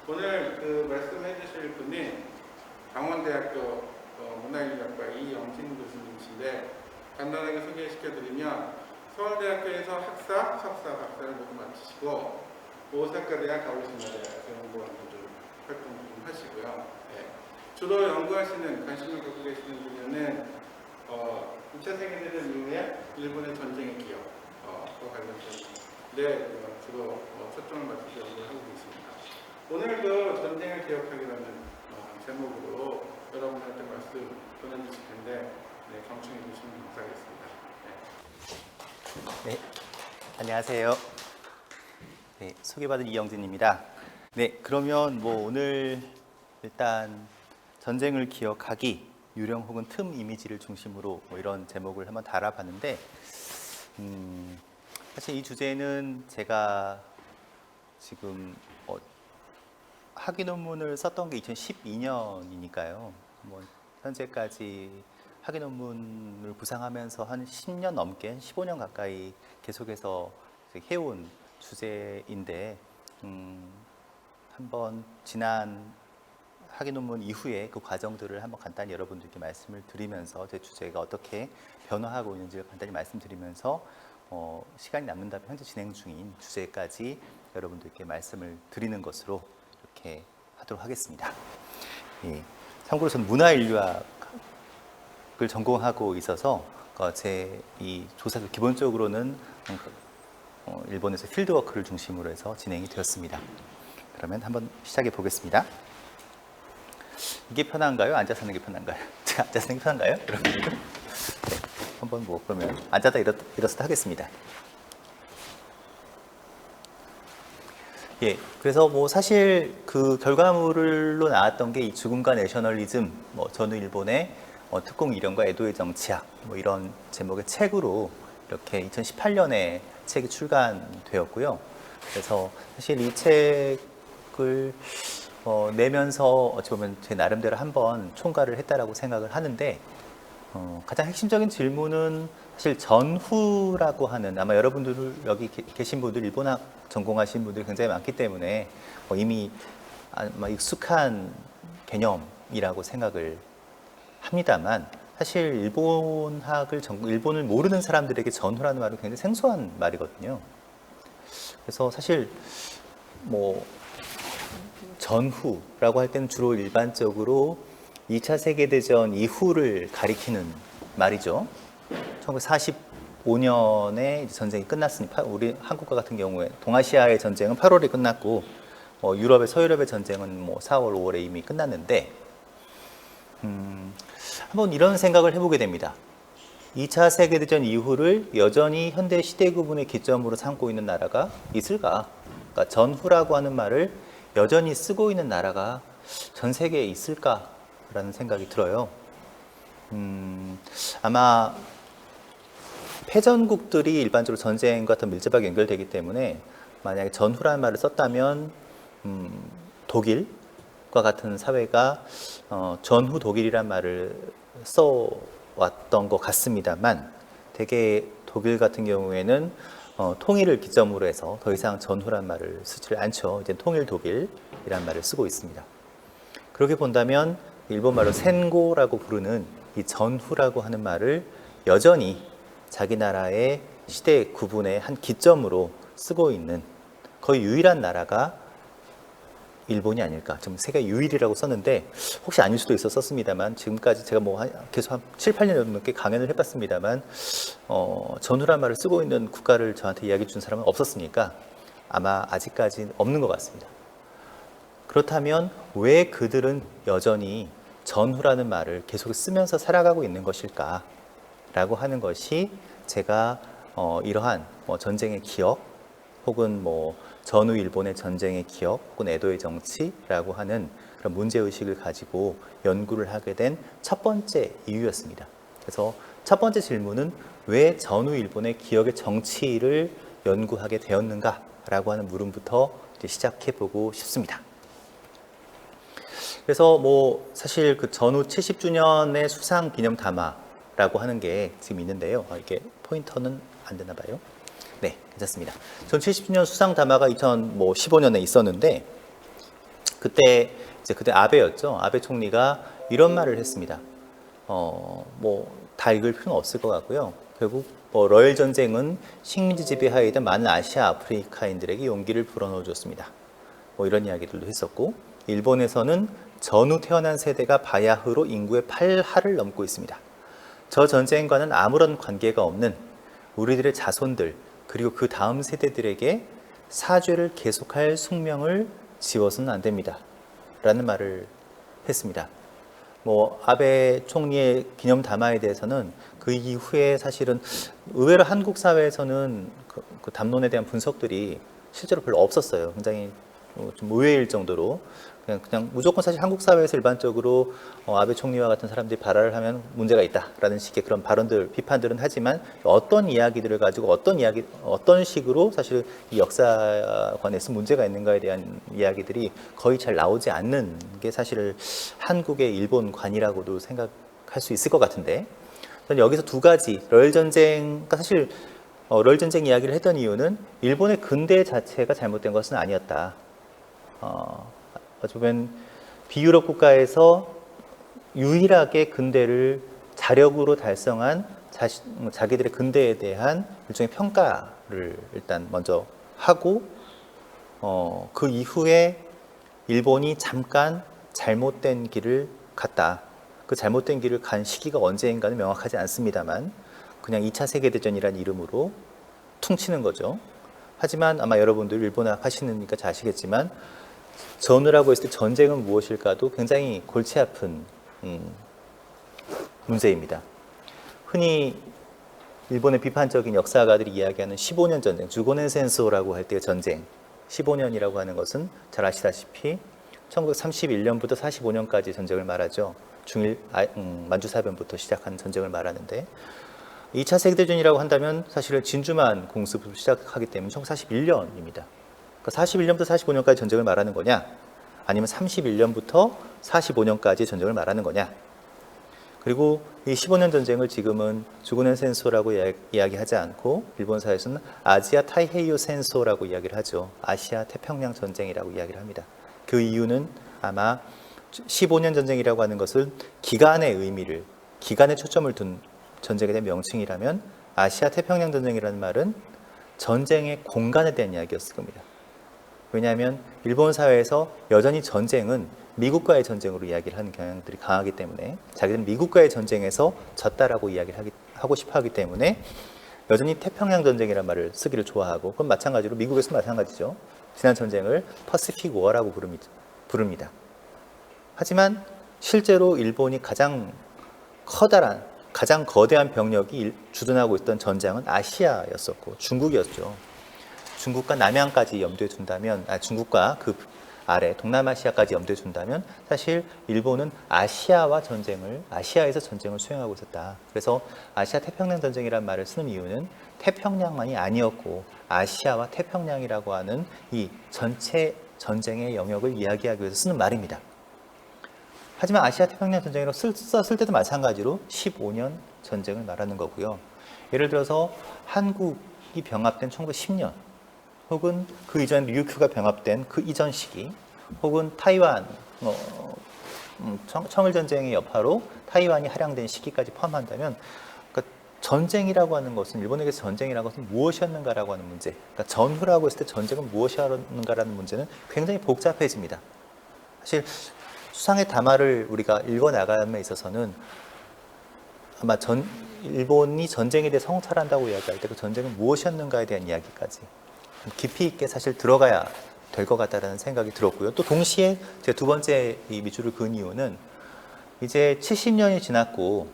오늘 그 말씀해 주실 분이 강원대학교 문화인류학과 이영진 교수님이신데 간단하게 소개시켜 드리면 서울대학교에서 학사, 석사, 박사를 모두 마치시고 오사카대학, 가오시마대학에서 연구원들 활동을 좀 하시고요. 네. 주로 연구하시는 관심을 갖고 계시는 분야는 2차 세계대전 이후에 일본의 전쟁의 기억과 관련된 주로 초점을 맞춰서 연구를 하고 계십니다. 오늘도 전쟁을 기억하기라는 제목으로 여러분한테 말씀 전해주실 텐데 경청해 주시면 감사하겠습니다. 네, 안녕하세요. 네, 소개받은 이영진입니다. 네, 그러면 오늘 일단 전쟁을 기억하기, 유령 혹은 틈 이미지를 중심으로 이런 제목을 한번 달아봤는데 사실 이 주제는 제가 지금 학위 논문을 썼던 게 2012년이니까요. 현재까지 학위 논문을 구상하면서 한 10년 넘게, 15년 가까이 계속해서 해온 주제인데 한번 지난 학위 논문 이후에 그 과정들을 한번 간단히 여러분들께 말씀을 드리면서 제 주제가 어떻게 변화하고 있는지를 간단히 말씀드리면서 시간이 남는다면 현재 진행 중인 주제까지 여러분들께 말씀을 드리는 것으로 이렇게 하도록 하겠습니다. 예, 참고로 저는 문화인류학을 전공하고 있어서 제 이 조사도 기본적으로는 일본에서 필드워크를 중심으로 해서 진행이 되었습니다. 그러면 한번 시작해 보겠습니다. 이게 편한가요? 앉아서 하는 게 편한가요? 앉아서 하는 게 편한가요? 여러분들? 네, 한번 그러면 앉았다 일어섰다 하겠습니다. 예, 그래서 사실 그 결과물로 나왔던 게 이 죽음과 내셔널리즘, 전후 일본의 특공 이련과 애도의 정치학, 이런 제목의 책으로 이렇게 2018년에 책이 출간되었고요. 그래서 사실 이 책을 내면서 어찌 보면 제 나름대로 한번 총괄을 했다라고 생각을 하는데 가장 핵심적인 질문은 사실 전후라고 하는, 아마 여러분들 여기 계신 분들 일본학 전공하신 분들이 굉장히 많기 때문에 이미 아마 익숙한 개념이라고 생각을 합니다만, 사실 일본을 모르는 사람들에게 전후라는 말은 굉장히 생소한 말이거든요. 그래서 사실 전후라고 할 때는 주로 일반적으로 2차 세계대전 이후를 가리키는 말이죠. 1945년에 전쟁이 끝났으니까, 우리 한국과 같은 경우에 동아시아의 전쟁은 8월에 끝났고 서유럽의 전쟁은 4월, 5월에 이미 끝났는데 한번 이런 생각을 해보게 됩니다. 2차 세계대전 이후를 여전히 현대 시대 구분의 기점으로 삼고 있는 나라가 있을까? 그러니까 전후라고 하는 말을 여전히 쓰고 있는 나라가 전 세계에 있을까라는 생각이 들어요. 아마 패전국들이 일반적으로 전쟁과 더 밀접하게 연결되기 때문에 만약에 전후라는 말을 썼다면 독일과 같은 사회가 전후 독일이란 말을 써왔던 것 같습니다만, 대개 독일 같은 경우에는 통일을 기점으로 해서 더 이상 전후란 말을 쓰지 않죠. 이제 통일 독일이란 말을 쓰고 있습니다. 그렇게 본다면 일본말로 센고라고 부르는 이 전후라고 하는 말을 여전히 자기 나라의 시대 구분의 한 기점으로 쓰고 있는 거의 유일한 나라가 일본이 아닐까. 지금 세계 유일이라고 썼는데 혹시 아닐 수도 있어 썼습니다만, 지금까지 제가 계속 한 7, 8년 넘게 강연을 해봤습니다만 전후란 말을 쓰고 있는 국가를 저한테 이야기해 준 사람은 없었으니까 아마 아직까지 없는 것 같습니다. 그렇다면 왜 그들은 여전히 전후라는 말을 계속 쓰면서 살아가고 있는 것일까? 라고 하는 것이 제가 이러한 전쟁의 기억, 혹은 전후 일본의 전쟁의 기억, 혹은 애도의 정치라고 하는 그런 문제의식을 가지고 연구를 하게 된 첫 번째 이유였습니다. 그래서 첫 번째 질문은 왜 전후 일본의 기억의 정치를 연구하게 되었는가라고 하는 물음부터 이제 시작해보고 싶습니다. 그래서 사실 그 전후 70주년의 수상 기념 담화라고 하는 게 지금 있는데요. 이게 포인터는 안 되나 봐요. 네, 괜찮습니다. 전 70주년 수상 담화가 2015년에 있었는데 그때 아베였죠. 아베 총리가 이런 말을 했습니다. 뭐 다 읽을 필요는 없을 것 같고요. 결국 뭐 러일 전쟁은 식민지 지배 하에 있던 많은 아시아 아프리카인들에게 용기를 불어넣어 줬습니다. 뭐 이런 이야기들도 했었고, 일본에서는 전후 태어난 세대가 바야흐로 인구의 8할을 넘고 있습니다. 저 전쟁과는 아무런 관계가 없는 우리들의 자손들, 그리고 그 다음 세대들에게 사죄를 계속할 숙명을 지워서는 안 됩니다. 라는 말을 했습니다. 뭐 아베 총리의 기념 담화에 대해서는 그 이후에 사실은 의외로 한국 사회에서는 그 담론에 대한 분석들이 실제로 별로 없었어요. 굉장히 좀 의외일 정도로 그냥 무조건 사실 한국 사회에서 일반적으로 아베 총리와 같은 사람들이 발언을 하면 문제가 있다라는 식의 그런 발언들, 비판들은 하지만 어떤 이야기들을 가지고 어떤 식으로 사실 이 역사관에서 문제가 있는가에 대한 이야기들이 거의 잘 나오지 않는 게 사실 한국의 일본관이라고도 생각할 수 있을 것 같은데, 저는 여기서 두 가지 러일 전쟁, 그러니까 사실 러일 전쟁 이야기를 했던 이유는 일본의 근대 자체가 잘못된 것은 아니었다. 어찌 보면 비유럽 국가에서 유일하게 근대를 자력으로 달성한 자기들의 근대에 대한 일종의 평가를 일단 먼저 하고, 그 이후에 일본이 잠깐 잘못된 길을 갔다. 그 잘못된 길을 간 시기가 언제인가는 명확하지 않습니다만 그냥 2차 세계대전이라는 이름으로 퉁치는 거죠. 하지만 아마 여러분들 일본어학 하시니까 잘 아시겠지만 전후라고 했을 때 전쟁은 무엇일까도 굉장히 골치 아픈 문제입니다. 흔히 일본의 비판적인 역사가들이 이야기하는 15년 전쟁, 주고넨 센소라고 할 때의 전쟁, 15년이라고 하는 것은 잘 아시다시피 1931년부터 45년까지 전쟁을 말하죠. 만주사변부터 시작한 전쟁을 말하는데, 2차 세계대전이라고 한다면 사실은 진주만 공습을 시작하기 때문에 1941년입니다. 그러니까 41년부터 45년까지 전쟁을 말하는 거냐, 아니면 31년부터 45년까지 전쟁을 말하는 거냐. 그리고 이 15년 전쟁을 지금은 주고넨 센소라고 이야기하지 않고 일본사에서는 아시아 타이헤이요 센소라고 이야기를 하죠. 아시아 태평양 전쟁이라고 이야기를 합니다. 그 이유는 아마 15년 전쟁이라고 하는 것을 기간에 초점을 둔 전쟁에 대한 명칭이라면, 아시아 태평양 전쟁이라는 말은 전쟁의 공간에 대한 이야기였을 겁니다. 왜냐하면 일본 사회에서 여전히 전쟁은 미국과의 전쟁으로 이야기를 하는 경향들이 강하기 때문에, 자기들은 미국과의 전쟁에서 졌다라고 이야기를 하고 싶어 하기 때문에 여전히 태평양 전쟁이라는 말을 쓰기를 좋아하고, 그건 마찬가지로 미국에서 마찬가지죠. 지난 전쟁을 퍼시픽 워라고 부릅니다. 하지만 실제로 일본이 가장 거대한 병력이 주둔하고 있던 전장은 아시아였었고 중국이었죠. 중국과 남양까지 염두에 둔다면, 중국과 그 아래 동남아시아까지 염두에 둔다면 사실 일본은 아시아에서 전쟁을 수행하고 있었다. 그래서 아시아 태평양 전쟁이라는 말을 쓰는 이유는 태평양만이 아니었고 아시아와 태평양이라고 하는 이 전체 전쟁의 영역을 이야기하기 위해서 쓰는 말입니다. 하지만 아시아 태평양 전쟁이라고 썼을 때도 마찬가지로 15년 전쟁을 말하는 거고요. 예를 들어서 한국이 병합된 1910년, 혹은 그 이전 류큐가 병합된 그 이전 시기, 혹은 타이완 청일전쟁의 여파로 타이완이 할양된 시기까지 포함한다면, 그러니까 전쟁이라고 하는 것은, 일본에게서 전쟁이라는 것은 무엇이었는가라고 하는 문제, 그러니까 전후라고 했을 때 전쟁은 무엇이었는가라는 문제는 굉장히 복잡해집니다. 사실 수상의 담화를 우리가 읽어나감에 있어서는 아마 일본이 전쟁에 대해 성찰한다고 이야기할 때 그 전쟁은 무엇이었는가에 대한 이야기까지 깊이 있게 사실 들어가야 될 것 같다는 생각이 들었고요. 또 동시에 제 두 번째 이 밑줄을 그은 이유는, 이제 70년이 지났고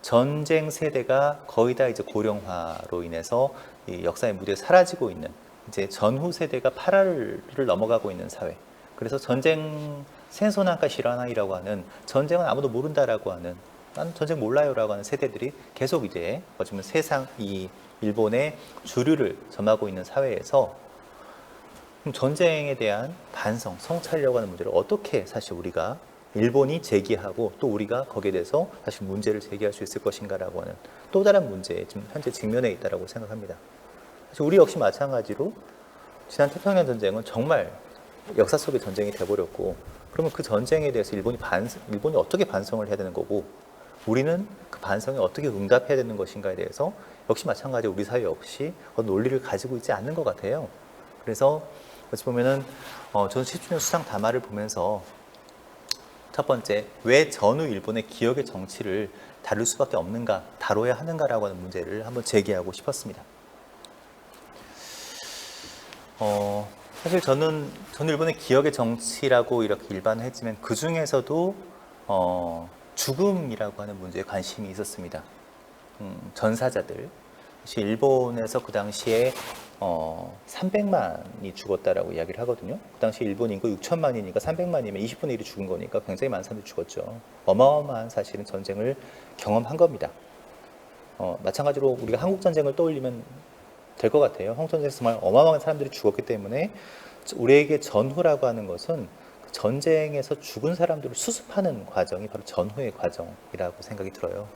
전쟁 세대가 거의 다 이제 고령화로 인해서 이 역사의 무대에 사라지고 있는, 이제 전후 세대가 8할을 넘어가고 있는 사회. 그래서 전쟁 센소난카 시라나이라고 하는, 전쟁은 아무도 모른다라고 하는, 난 전쟁 몰라요라고 하는 세대들이 계속 이제 어쩌면 이 일본의 주류를 점하고 있는 사회에서 전쟁에 대한 반성, 성찰이라고 하는 문제를 어떻게 사실 우리가, 일본이 제기하고 또 우리가 거기에 대해서 사실 문제를 제기할 수 있을 것인가라고 하는 또 다른 문제에 지금 현재 직면해 있다고 생각합니다. 사실 우리 역시 마찬가지로 지난 태평양 전쟁은 정말 역사 속의 전쟁이 돼버렸고, 그러면 그 전쟁에 대해서 일본이 어떻게 반성을 해야 되는 거고, 우리는 그 반성에 어떻게 응답해야 되는 것인가에 대해서 역시 마찬가지로 우리 사회 역시 어떤 논리를 가지고 있지 않는 것 같아요. 그래서 어찌 보면은 저는 10주년 수상 담화를 보면서 첫 번째, 왜 전후 일본의 기억의 정치를 다룰 수밖에 없는가, 다뤄야 하는가라고 하는 문제를 한번 제기하고 싶었습니다. 사실 저는 전 일본의 기억의 정치라고 이렇게 일반화했지만 그 중에서도 죽음이라고 하는 문제에 관심이 있었습니다. 전사자들. 사실 일본에서 그 당시에 300만이 죽었다라고 이야기를 하거든요. 그 당시 일본 인구 6천만이니까 300만이면 20분의 1이 죽은 거니까 굉장히 많은 사람들이 죽었죠. 어마어마한 사실은 전쟁을 경험한 겁니다. 마찬가지로 우리가 한국 전쟁을 떠올리면 될 것 같아요. 한국 전쟁에서 정말 어마어마한 사람들이 죽었기 때문에 우리에게 전후라고 하는 것은 그 전쟁에서 죽은 사람들을 수습하는 과정이 바로 전후의 과정이라고 생각이 들어요.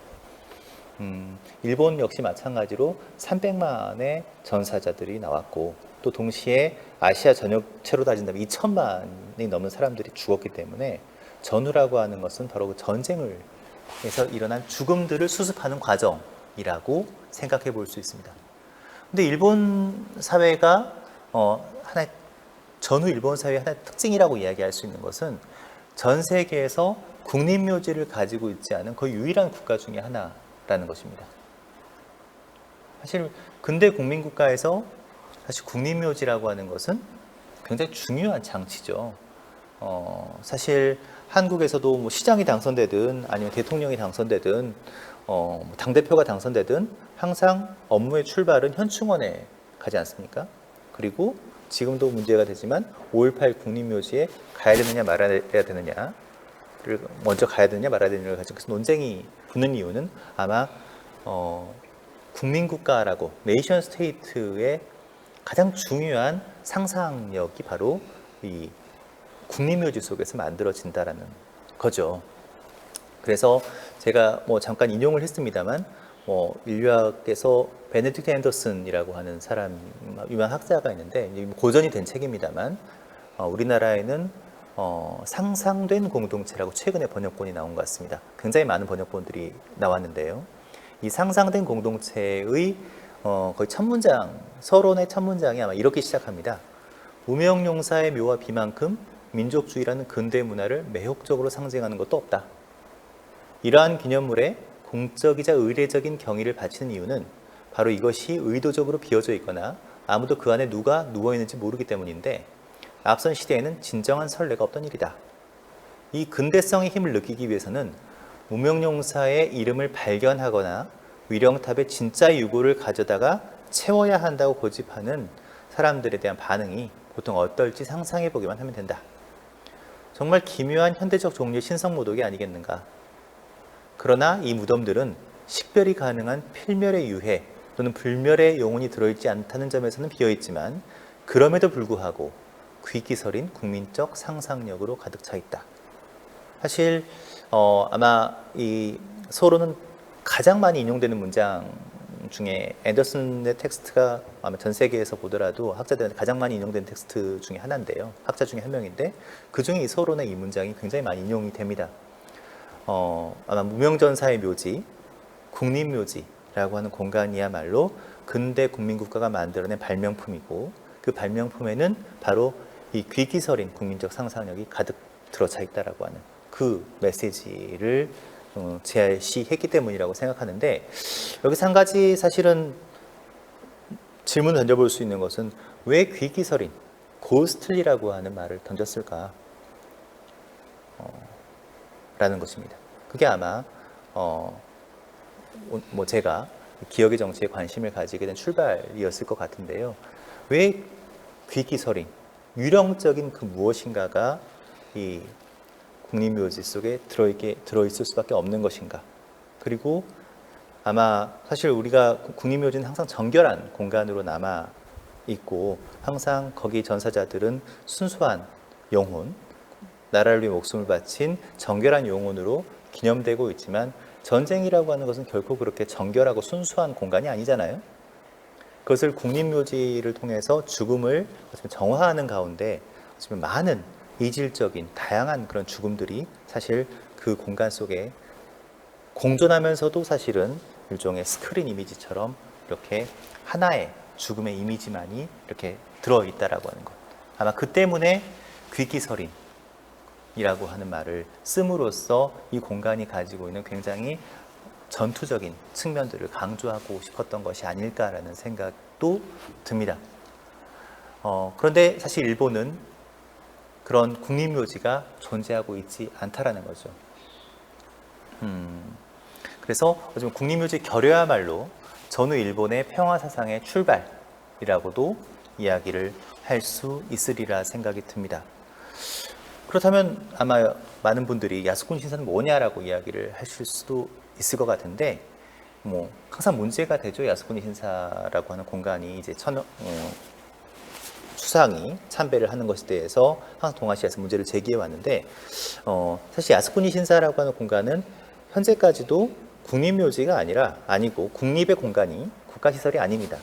일본 역시 마찬가지로 300만의 전사자들이 나왔고, 또 동시에 아시아 전역체로 따진다면 2천만이 넘는 사람들이 죽었기 때문에 전후라고 하는 것은 바로 그 전쟁에서 일어난 죽음들을 수습하는 과정이라고 생각해 볼 수 있습니다. 근데 일본 사회가 하나의 전후 일본 사회의 하나의 특징이라고 이야기할 수 있는 것은 전 세계에서 국립묘지를 가지고 있지 않은 거의 유일한 국가 중에 하나라는 것입니다. 사실 근대 국민국가에서 사실 국립묘지라고 하는 것은 굉장히 중요한 장치죠. 사실 한국에서도 뭐 시장이 당선되든 아니면 대통령이 당선되든 당대표가 당선되든 항상 업무의 출발은 현충원에 가지 않습니까? 그리고 지금도 문제가 되지만 5.18 국립묘지에 가야 되느냐 말아야 되느냐를 먼저 가야 되느냐 말아야 되느냐를 가지고 논쟁이 붙는 이유는 아마 국민국가라고 네이션 스테이트의 가장 중요한 상상력이 바로 이 국립묘지 속에서 만들어진다라는 거죠. 그래서 제가 뭐 잠깐 인용을 했습니다만 인류학에서 베네딕트 앤더슨이라고 하는 사람, 유명한 학자가 있는데 고전이 된 책입니다만 우리나라에는 상상된 공동체라고 최근에 번역본이 나온 것 같습니다. 굉장히 많은 번역본들이 나왔는데요. 이 상상된 공동체의 거의 첫 문장, 서론의 첫 문장이 아마 이렇게 시작합니다. 무명용사의 묘와 비만큼 민족주의라는 근대 문화를 매혹적으로 상징하는 것도 없다. 이러한 기념물에 공적이자 의례적인 경의를 바치는 이유는 바로 이것이 의도적으로 비어져 있거나 아무도 그 안에 누가 누워있는지 모르기 때문인데 앞선 시대에는 진정한 선례가 없던 일이다. 이 근대성의 힘을 느끼기 위해서는 무명용사의 이름을 발견하거나 위령탑의 진짜 유고를 가져다가 채워야 한다고 고집하는 사람들에 대한 반응이 보통 어떨지 상상해보기만 하면 된다. 정말 기묘한 현대적 종류의 신성모독이 아니겠는가. 그러나 이 무덤들은 식별이 가능한 필멸의 유해 또는 불멸의 영혼이 들어있지 않다는 점에서는 비어있지만 그럼에도 불구하고 귀기설인 국민적 상상력으로 가득 차 있다. 사실 아마 이 서론은 가장 많이 인용되는 문장 중에 앤더슨의 텍스트가 아마 전 세계에서 보더라도 학자들한테 가장 많이 인용된 텍스트 중에 하나인데요. 학자 중에 한 명인데 그 중에 이 서론의 이 문장이 굉장히 많이 인용이 됩니다. 아마 무명전사의 묘지, 국립묘지라고 하는 공간이야말로 근대 국민국가가 만들어낸 발명품이고 그 발명품에는 바로 이 귀기설인 국민적 상상력이 가득 들어차 있다라고 하는 그 메시지를 제시했기 때문이라고 생각하는데 여기서 한 가지 사실은 질문을 던져볼 수 있는 것은 왜 귀기설인, 고스틀리라고 하는 말을 던졌을까? 라는 것입니다. 그게 아마 제가 기억의 정치에 관심을 가지게 된 출발이었을 것 같은데요. 왜 귀기설인, 유령적인 그 무엇인가가 이 국립묘지 속에 들어있을 수밖에 없는 것인가. 그리고 아마 사실 우리가 국립묘지는 항상 정결한 공간으로 남아 있고 항상 거기 전사자들은 순수한 영혼, 나라를 위해 목숨을 바친 정결한 영혼으로 기념되고 있지만 전쟁이라고 하는 것은 결코 그렇게 정결하고 순수한 공간이 아니잖아요. 그것을 국립묘지를 통해서 죽음을 정화하는 가운데 지금 많은 이질적인 다양한 그런 죽음들이 사실 그 공간 속에 공존하면서도 사실은 일종의 스크린 이미지처럼 이렇게 하나의 죽음의 이미지만이 이렇게 들어있다라고 하는 것. 아마 그 때문에 귀기설인이라고 하는 말을 씀으로써 이 공간이 가지고 있는 굉장히 전투적인 측면들을 강조하고 싶었던 것이 아닐까라는 생각도 듭니다. 그런데 사실 일본은 그런 국립묘지가 존재하고 있지 않다라는 거죠. 그래서 요즘 국립묘지 결여야말로 전후 일본의 평화사상의 출발이라고도 이야기를 할 수 있으리라 생각이 듭니다. 그렇다면 아마 많은 분들이 야스쿠니 신사는 뭐냐라고 이야기를 하실 수도 있을 것 같은데, 뭐 항상 문제가 되죠. 야스쿠니 신사라고 하는 공간이 이제 수상이 참배를 하는 것에 대해서 항상 동아시아에서 문제를 제기해 왔는데, 사실 야스쿠니 신사라고 하는 공간은 현재까지도 국립묘지가 아니고 국립의 공간이 국가시설이 아닙니다.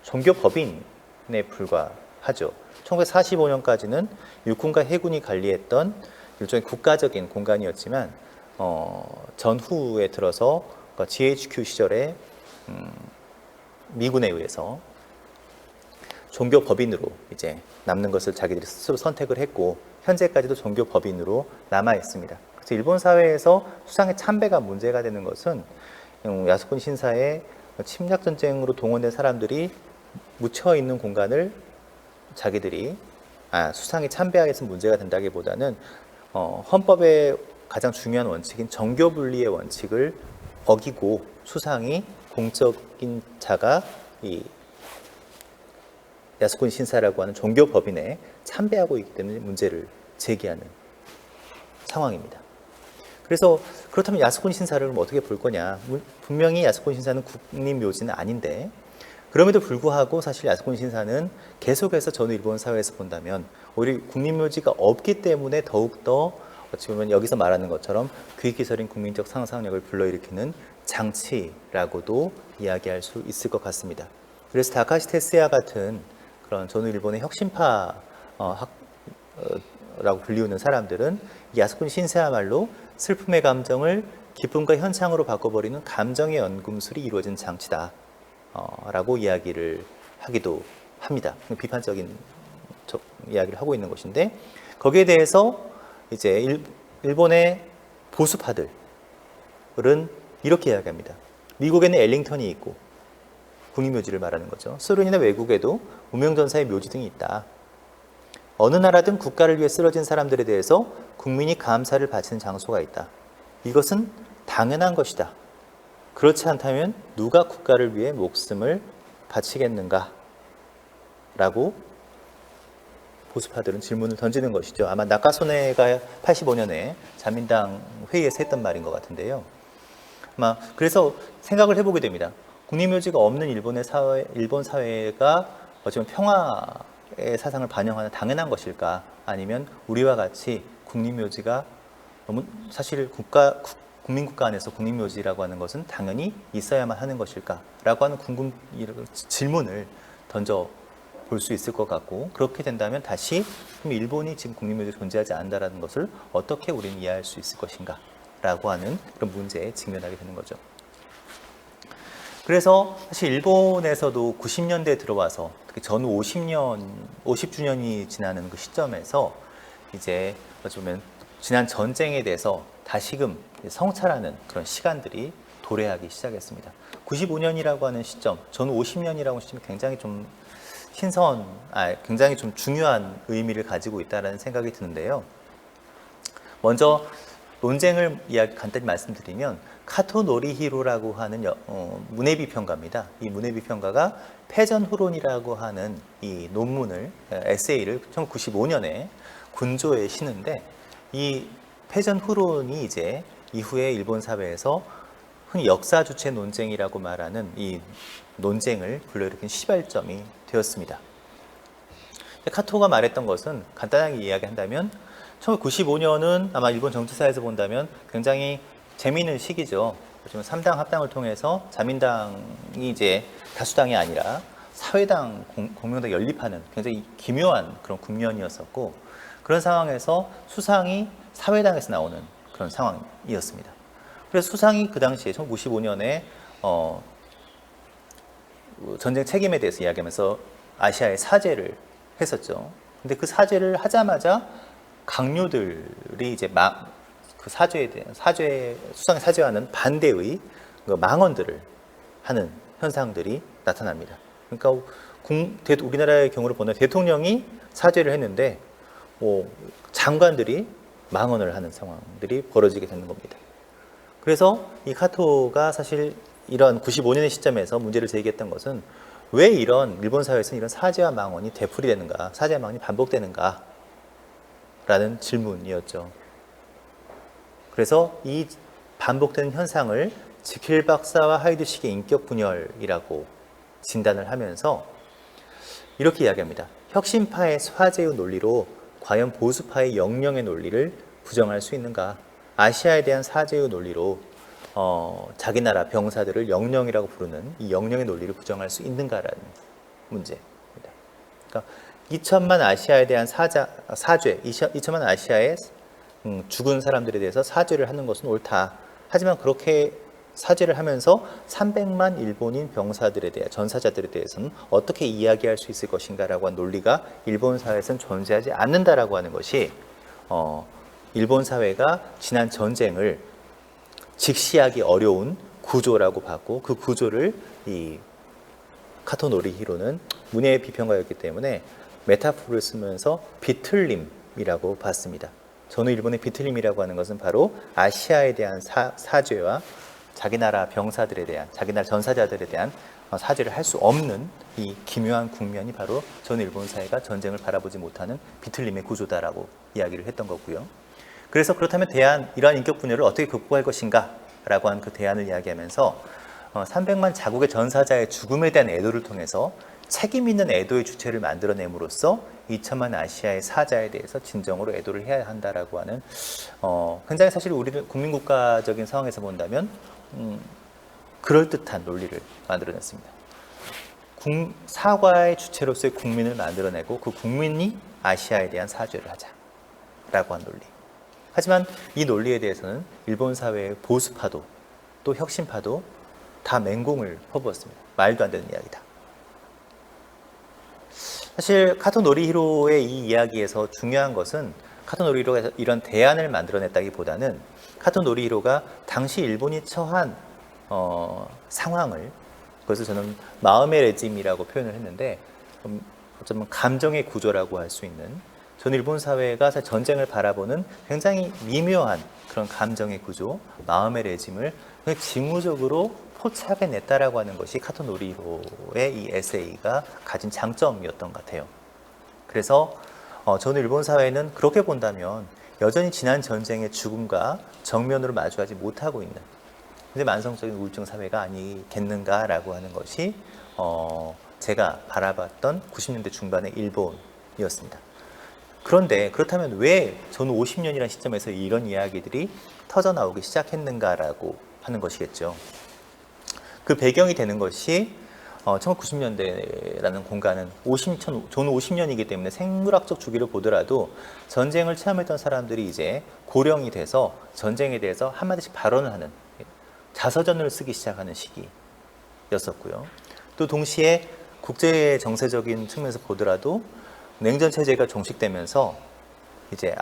종교법인에 불과하죠. 1945년까지는 육군과 해군이 관리했던 일종의 국가적인 공간이었지만 전후에 들어서 GHQ 시절에 미군에 의해서 종교법인으로 이제 남는 것을 자기들이 스스로 선택을 했고 현재까지도 종교법인으로 남아 있습니다. 그래서 일본 사회에서 수상의 참배가 문제가 되는 것은 야스쿠니 신사의 침략 전쟁으로 동원된 사람들이 묻혀 있는 공간을 자기들이 수상이 참배하게 해서 문제가 된다기보다는 헌법의 가장 중요한 원칙인 정교 분리의 원칙을 어기고 수상이 공적인 자가 이 야스쿠니 신사라고 하는 종교법인에 참배하고 있기 때문에 문제를 제기하는 상황입니다. 그래서 그렇다면 야스쿠니 신사를 어떻게 볼 거냐? 분명히 야스쿠니 신사는 국립묘지는 아닌데 그럼에도 불구하고 사실 야스쿠니 신사는 계속해서 전후 일본 사회에서 본다면 오히려 국립묘지가 없기 때문에 더욱더 어찌 보면 여기서 말하는 것처럼 귀기설인 국민적 상상력을 불러일으키는 장치라고도 이야기할 수 있을 것 같습니다. 그래서 다카시 테스야 같은 그런 전후 일본의 혁신파 라고 불리우는 사람들은 야스쿠니 신사야말로 슬픔의 감정을 기쁨과 현상으로 바꿔버리는 감정의 연금술이 이루어진 장치다 라고 이야기를 하기도 합니다. 비판적인 이야기를 하고 있는 것인데 거기에 대해서 이제 일본의 보수파들은 이렇게 이야기합니다. 미국에는 엘링턴이 있고 국립묘지를 말하는 거죠. 소련이나 외국에도 무명전사의 묘지 등이 있다. 어느 나라든 국가를 위해 쓰러진 사람들에 대해서 국민이 감사를 바치는 장소가 있다. 이것은 당연한 것이다. 그렇지 않다면 누가 국가를 위해 목숨을 바치겠는가? 라고 보수파들은 질문을 던지는 것이죠. 아마 나카소네가 85년에 자민당 회의에서 했던 말인 것 같은데요. 아마 그래서 생각을 해보게 됩니다. 국립묘지가 없는 일본 사회가 어쩌면 평화의 사상을 반영하는 당연한 것일까? 아니면 우리와 같이 국립묘지가 너무 사실 국민국가 안에서 국립묘지라고 하는 것은 당연히 있어야만 하는 것일까? 라고 하는 질문을 던져 볼 수 있을 것 같고 그렇게 된다면 다시 그럼 일본이 지금 국립묘지가 존재하지 않는다는 것을 어떻게 우리는 이해할 수 있을 것인가? 라고 하는 그런 문제에 직면하게 되는 거죠. 그래서 사실 일본에서도 90년대에 들어와서 특히 전후 50주년이 지나는 그 시점에서 이제 어쩌면 지난 전쟁에 대해서 다시금 성찰하는 그런 시간들이 도래하기 시작했습니다. 95년이라고 하는 시점, 전후 50년이라고 하는 시점이 굉장히 좀 굉장히 좀 중요한 의미를 가지고 있다는 생각이 드는데요. 먼저 논쟁을 간단히 말씀드리면 카토 노리히로라고 하는 문해비 평가입니다. 이 문해비 평가가 패전후론이라고 하는 이 논문을 에세이를 1995년에 군조에 시는데 이 패전후론이 이제 이후에 일본 사회에서 흔히 역사 주체 논쟁이라고 말하는 이 논쟁을 불러일으킨 시발점이 되었습니다. 카토가 말했던 것은 간단하게 이야기한다면 1995년은 아마 일본 정치사에서 본다면 굉장히 재미있는 시기죠. 지금 3당 합당을 통해서 자민당이 이제 다수당이 아니라 사회당, 공명당 연립하는 굉장히 기묘한 그런 국면이었었고 그런 상황에서 수상이 사회당에서 나오는 그런 상황이었습니다. 그래서 수상이 그 당시에 1995년에 전쟁 책임에 대해서 이야기하면서 아시아에 사죄를 했었죠. 근데 그 사죄를 하자마자 강요들이 이제 그 사죄에 대한 수상의 사죄와는 반대의 그 망언들을 하는 현상들이 나타납니다. 그러니까 우리나라의 경우를 보면 대통령이 사죄를 했는데 장관들이 망언을 하는 상황들이 벌어지게 되는 겁니다. 그래서 이 카토가 사실 이런 95년의 시점에서 문제를 제기했던 것은 왜 이런 일본 사회에서 이런 사죄와 망언이 되풀이되는가, 사죄와 망언이 반복되는가 라는 질문이었죠. 그래서 이 반복되는 현상을 지킬 박사와 하이드식의 인격 분열이라고 진단을 하면서 이렇게 이야기합니다. 혁신파의 사죄의 논리로 과연 보수파의 영령의 논리를 부정할 수 있는가? 아시아에 대한 사죄의 논리로 자기 나라 병사들을 영령이라고 부르는 이 영령의 논리를 부정할 수 있는가라는 문제입니다. 그러니까 2천만 아시아에 대한 사죄, 2천만 아시아의 죽은 사람들에 대해서 사죄를 하는 것은 옳다. 하지만 그렇게 사죄를 하면서 300만 일본인 병사들에 대해 전사자들에 대해서는 어떻게 이야기할 수 있을 것인가라고 하는 논리가 일본 사회에서는 존재하지 않는다라고 하는 것이 일본 사회가 지난 전쟁을 직시하기 어려운 구조라고 봤고 그 구조를 이 카토 노리히로는 문예의 비평가였기 때문에 메타포를 쓰면서 비틀림이라고 봤습니다. 저는 일본의 비틀림이라고 하는 것은 바로 아시아에 대한 사죄와 자기 나라 병사들에 대한 자기 나라 전사자들에 대한 사죄를 할 수 없는 이 기묘한 국면이 바로 전 일본 사회가 전쟁을 바라보지 못하는 비틀림의 구조다라고 이야기를 했던 거고요. 그래서 그렇다면 이러한 인격 분열을 어떻게 극복할 것인가 라고 한 그 대안을 이야기하면서 300만 자국의 전사자의 죽음에 대한 애도를 통해서 책임 있는 애도의 주체를 만들어냄으로써 2천만 아시아의 사자에 대해서 진정으로 애도를 해야 한다라고 하는 굉장히 사실 우리는 국민국가적인 상황에서 본다면 그럴듯한 논리를 만들어냈습니다. 사과의 주체로서의 국민을 만들어내고 그 국민이 아시아에 대한 사죄를 하자라고 한 논리. 하지만 이 논리에 대해서는 일본 사회의 보수파도 또 혁신파도 다 맹공을 퍼부었습니다. 말도 안 되는 이야기다. 사실 카토 노리히로의 이 이야기에서 중요한 것은 카토 노리히로가 이런 대안을 만들어냈다기보다는 카토 노리히로가 당시 일본이 처한 상황을 그것을 저는 마음의 레짐이라고 표현을 했는데 어쩌면 감정의 구조라고 할 수 있는 전 일본 사회가 전쟁을 바라보는 굉장히 미묘한 그런 감정의 구조, 마음의 레짐을 징후적으로 포착해냈다라고 하는 것이 카토 노리히로의 이 에세이가 가진 장점이었던 것 같아요. 그래서 저는 일본 사회는 그렇게 본다면 여전히 지난 전쟁의 죽음과 정면으로 마주하지 못하고 있는 근데 만성적인 우울증 사회가 아니겠는가라고 하는 것이 제가 바라봤던 90년대 중반의 일본이었습니다. 그런데 그렇다면 왜 저는 50년이라는 시점에서 이런 이야기들이 터져나오기 시작했는가라고 하는 것이겠죠. 그 배경이 되는 것이 1990년대라는 공간은 저는 50년이기 때문에 생물학적 주기를 보더라도 전쟁을 체험했던 사람들이 이제 고령이 돼서 전쟁에 대해서 한마디씩 발언을 하는 자서전을 쓰기 시작하는 시기였었고요. 또 동시에 국제 정세적인 측면에서 보더라도 냉전 체제가 종식되면서 이제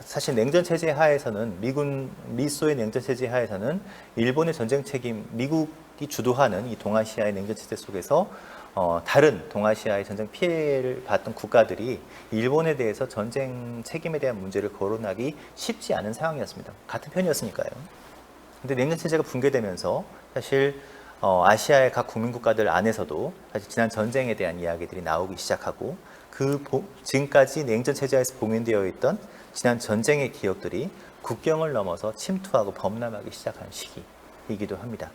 사실 냉전 체제 하에서는 미소의 냉전 체제 하에서는 일본의 전쟁 책임, 미국이 주도하는 이 동아시아의 냉전 체제 속에서 다른 동아시아의 전쟁 피해를 봤던 국가들이 일본에 대해서 전쟁 책임에 대한 문제를 거론하기 쉽지 않은 상황이었습니다. 같은 편이었으니까요. 근데 냉전 체제가 붕괴되면서 사실 아시아의 각 국민국가들 안에서도 사실 지난 전쟁에 대한 이야기들이 나오기 시작하고 지금까지 냉전 체제에서 봉인되어 있던 지난 전쟁의 기억들이 국경을 넘어서 침투하고 범람하기 시작한 시기이기도 합니다.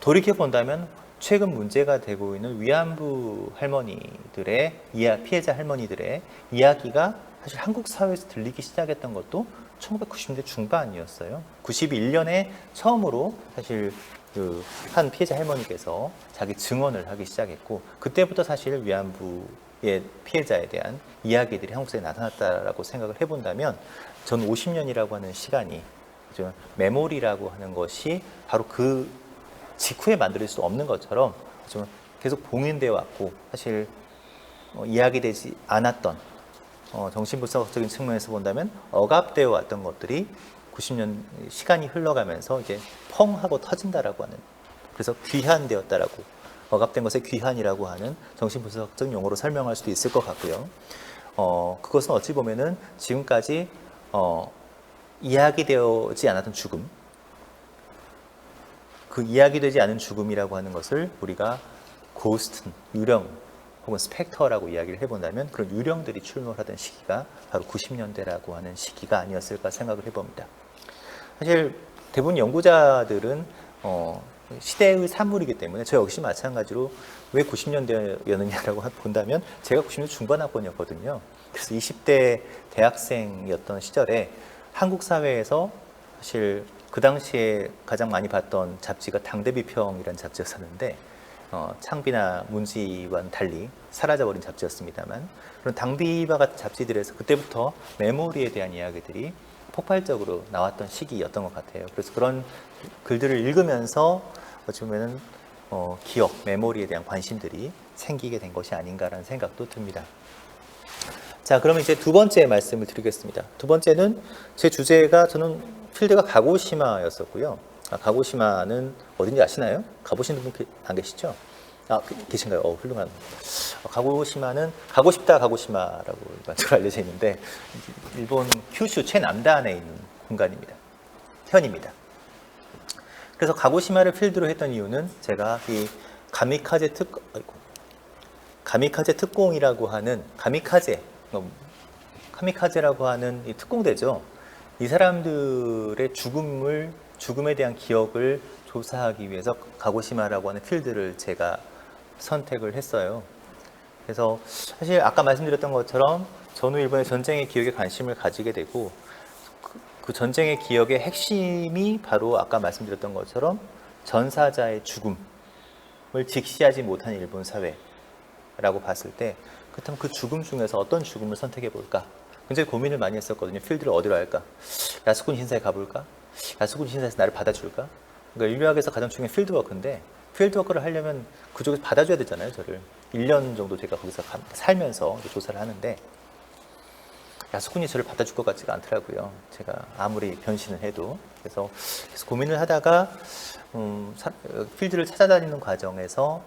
돌이켜 본다면 최근 문제가 되고 있는 위안부 할머니들의 피해자 할머니들의 이야기가 사실 한국 사회에서 들리기 시작했던 것도 1990년대 중반이었어요. 91년에 처음으로 사실 한 피해자 할머니께서 자기 증언을 하기 시작했고 그때부터 사실 위안부 피해자에 대한 이야기들이 한국 사회에 나타났다라고 생각을 해본다면 전 50년이라고 하는 시간이 메모리라고 하는 것이 바로 그 직후에 만들 수 없는 것처럼 좀 계속 봉인되어 왔고 사실 이야기되지 않았던 정신분석적인 측면에서 본다면 억압되어 왔던 것들이 90년 시간이 흘러가면서 이제 펑 하고 터진다라고 하는, 그래서 귀환되었다라고, 억압된 것의 귀환이라고 하는 정신분석적인 용어로 설명할 수도 있을 것 같고요. 그것은 어찌 보면은 지금까지 이야기되지 않았던 죽음, 그 이야기되지 않은 죽음이라고 하는 것을 우리가 고스트, 유령 혹은 스펙터라고 이야기를 해본다면 그런 유령들이 출몰하던 시기가 바로 90년대라고 하는 시기가 아니었을까 생각을 해봅니다. 사실 대부분 연구자들은 시대의 산물이기 때문에 저 역시 마찬가지로 왜 90년대였느냐라고 본다면 제가 90년대 중반학번이었거든요. 그래서 20대 대학생이었던 시절에 한국 사회에서 사실 그 당시에 가장 많이 봤던 잡지가 당대비평이라는 잡지였었는데 창비나 문지와는 달리 사라져버린 잡지였습니다만 그런 당비와 같은 잡지들에서 그때부터 메모리에 대한 이야기들이 폭발적으로 나왔던 시기였던 것 같아요. 그래서 그런 글들을 읽으면서 어찌 보면은 기억, 메모리에 대한 관심들이 생기게 된 것이 아닌가라는 생각도 듭니다. 자, 그러면 이제 두 번째 말씀을 드리겠습니다. 두 번째는 제 주제가 저는 필드가 가고시마였었고요. 가고시마는 어딘지 아시나요? 가보신 분 안 계시죠? 계신가요? 훌륭한. 가고시마는 가고 싶다 가고시마라고 일반적으로 알려져 있는데 일본 큐슈 최남단에 있는 공간입니다. 현입니다. 그래서 가고시마를 필드로 했던 이유는 제가 이 가미카제 특공이라고 하는 카미카제라고 하는 이 특공대죠. 이 사람들의 죽음에 대한 기억을 조사하기 위해서 가고시마라고 하는 필드를 제가 선택을 했어요. 그래서 사실 아까 말씀드렸던 것처럼 전후 일본의 전쟁의 기억에 관심을 가지게 되고 그 전쟁의 기억의 핵심이 바로 아까 말씀드렸던 것처럼 전사자의 죽음을 직시하지 못한 일본 사회라고 봤을 때 그렇다면 그 죽음 중에서 어떤 죽음을 선택해 볼까? 굉장히 고민을 많이 했었거든요. 필드를 어디로 할까? 야스쿠니 신사에 가볼까? 야스쿠니 신사에서 나를 받아줄까? 그러니까 인류학에서 가장 중요한 필드워크인데 필드워크를 하려면 그쪽에서 받아줘야 되잖아요. 저를 1년 정도 제가 거기서 살면서 조사를 하는데 야스쿠니 저를 받아줄 것 같지가 않더라고요. 제가 아무리 변신을 해도. 그래서 계속 고민을 하다가 필드를 찾아다니는 과정에서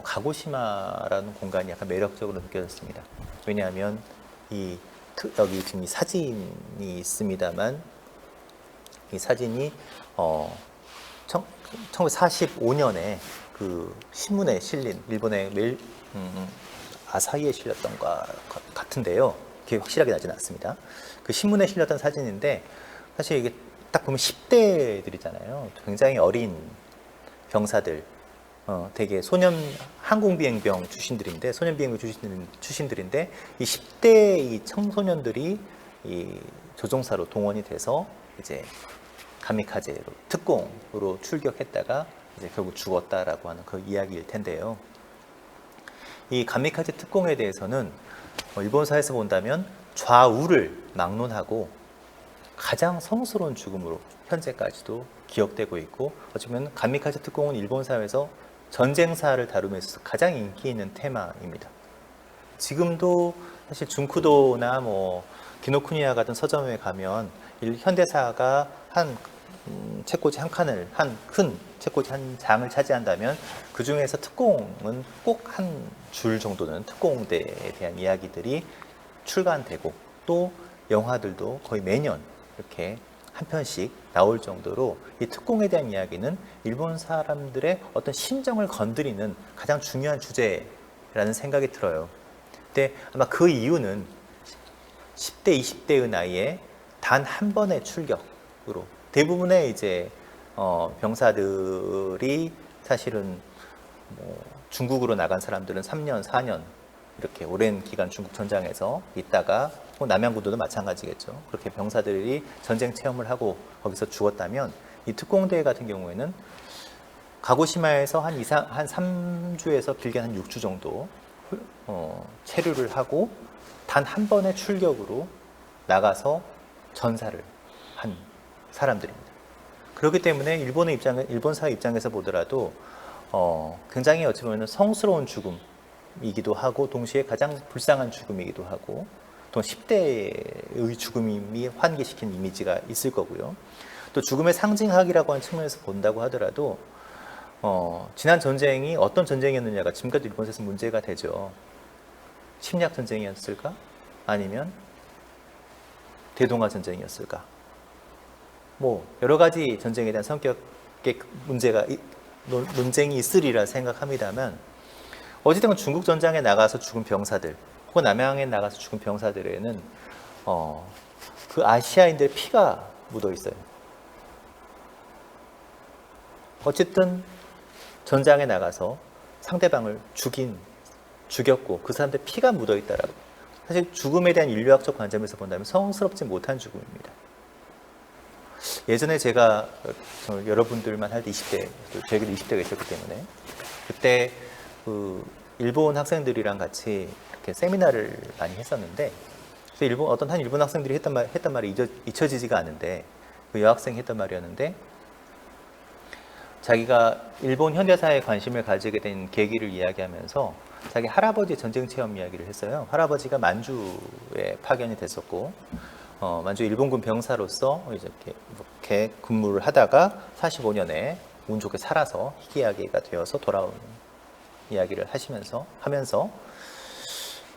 가고시마라는 공간이 약간 매력적으로 느껴졌습니다. 왜냐하면 여기 지금 이 사진이 있습니다만 이 사진이 1945년에 그 신문에 실린 일본의 아사히에 실렸던 것 같은데요. 그게 확실하게 나지는 않습니다. 그 신문에 실렸던 사진인데 사실 이게 딱 보면 10대들이잖아요. 굉장히 어린 병사들, 되게 항공비행병 출신들인데 출신들인데 이 10대 이 청소년들이 이 조종사로 동원이 돼서 이제 가미카제로 특공으로 출격했다가 이제 결국 죽었다라고 하는 그 이야기일 텐데요. 이 가미카제 특공에 대해서는 일본 사회에서 본다면 좌우를 막론하고 가장 성스러운 죽음으로 현재까지도 기억되고 있고 어쩌면 가미카제 특공은 일본 사회에서 전쟁사를 다루면서 가장 인기 있는 테마입니다. 지금도 사실 중쿠도나 기노쿠니야 같은 서점에 가면 현대사가 한 책꽂이 큰 책꽂이 한 장을 차지한다면 그 중에서 특공은 꼭 한 줄 정도는 특공대에 대한 이야기들이 출간되고 또 영화들도 거의 매년 이렇게 한 편씩 나올 정도로 이 특공에 대한 이야기는 일본 사람들의 어떤 심정을 건드리는 가장 중요한 주제라는 생각이 들어요. 근데 아마 그 이유는 10대, 20대의 나이에 단 한 번의 출격으로 대부분의 이제 병사들이 사실은 중국으로 나간 사람들은 3년, 4년 이렇게 오랜 기간 중국 전장에서 있다가 남양군도도 마찬가지겠죠. 그렇게 병사들이 전쟁 체험을 하고 거기서 죽었다면 이 특공대 같은 경우에는 가고시마에서 한 3주에서 길게 한 6주 정도 체류를 하고 단 한 번의 출격으로 나가서 전사를 한 사람들입니다. 그렇기 때문에 일본 사회 입장에서 보더라도 굉장히 어찌 보면 성스러운 죽음이기도 하고 동시에 가장 불쌍한 죽음이기도 하고 또 10대의 죽음이 환기시킨 이미지가 있을 거고요. 또 죽음의 상징학이라고 하는 측면에서 본다고 하더라도 지난 전쟁이 어떤 전쟁이었느냐가 지금까지 일본에서 문제가 되죠. 침략 전쟁이었을까? 아니면 대동아 전쟁이었을까? 뭐 여러 가지 전쟁에 대한 성격의 논쟁이 있으리라 생각합니다만 어쨌든 중국 전장에 나가서 죽은 병사들 혹은 남양에 나가서 죽은 병사들에는 그 아시아인들의 피가 묻어 있어요. 어쨌든 전장에 나가서 상대방을 죽였고 그 사람들 피가 묻어 있다라고. 사실 죽음에 대한 인류학적 관점에서 본다면 성스럽지 못한 죽음입니다. 예전에 제가 여러분들만 할 때 20대, 저에게도 20대가 있었기 때문에 그때 그 일본 학생들이랑 같이 이렇게 세미나를 많이 했었는데 그래서 어떤 한 일본 학생들이 했던 말이 잊혀지지가 않은데 그 여학생이 했던 말이었는데 자기가 일본 현대사에 관심을 가지게 된 계기를 이야기하면서 자기 할아버지 전쟁 체험 이야기를 했어요. 할아버지가 만주에 파견이 됐었고 만주 일본군 병사로서 이렇게 근무를 하다가 45년에 운 좋게 살아서 희귀하게가 되어서 돌아온 이야기를 하면서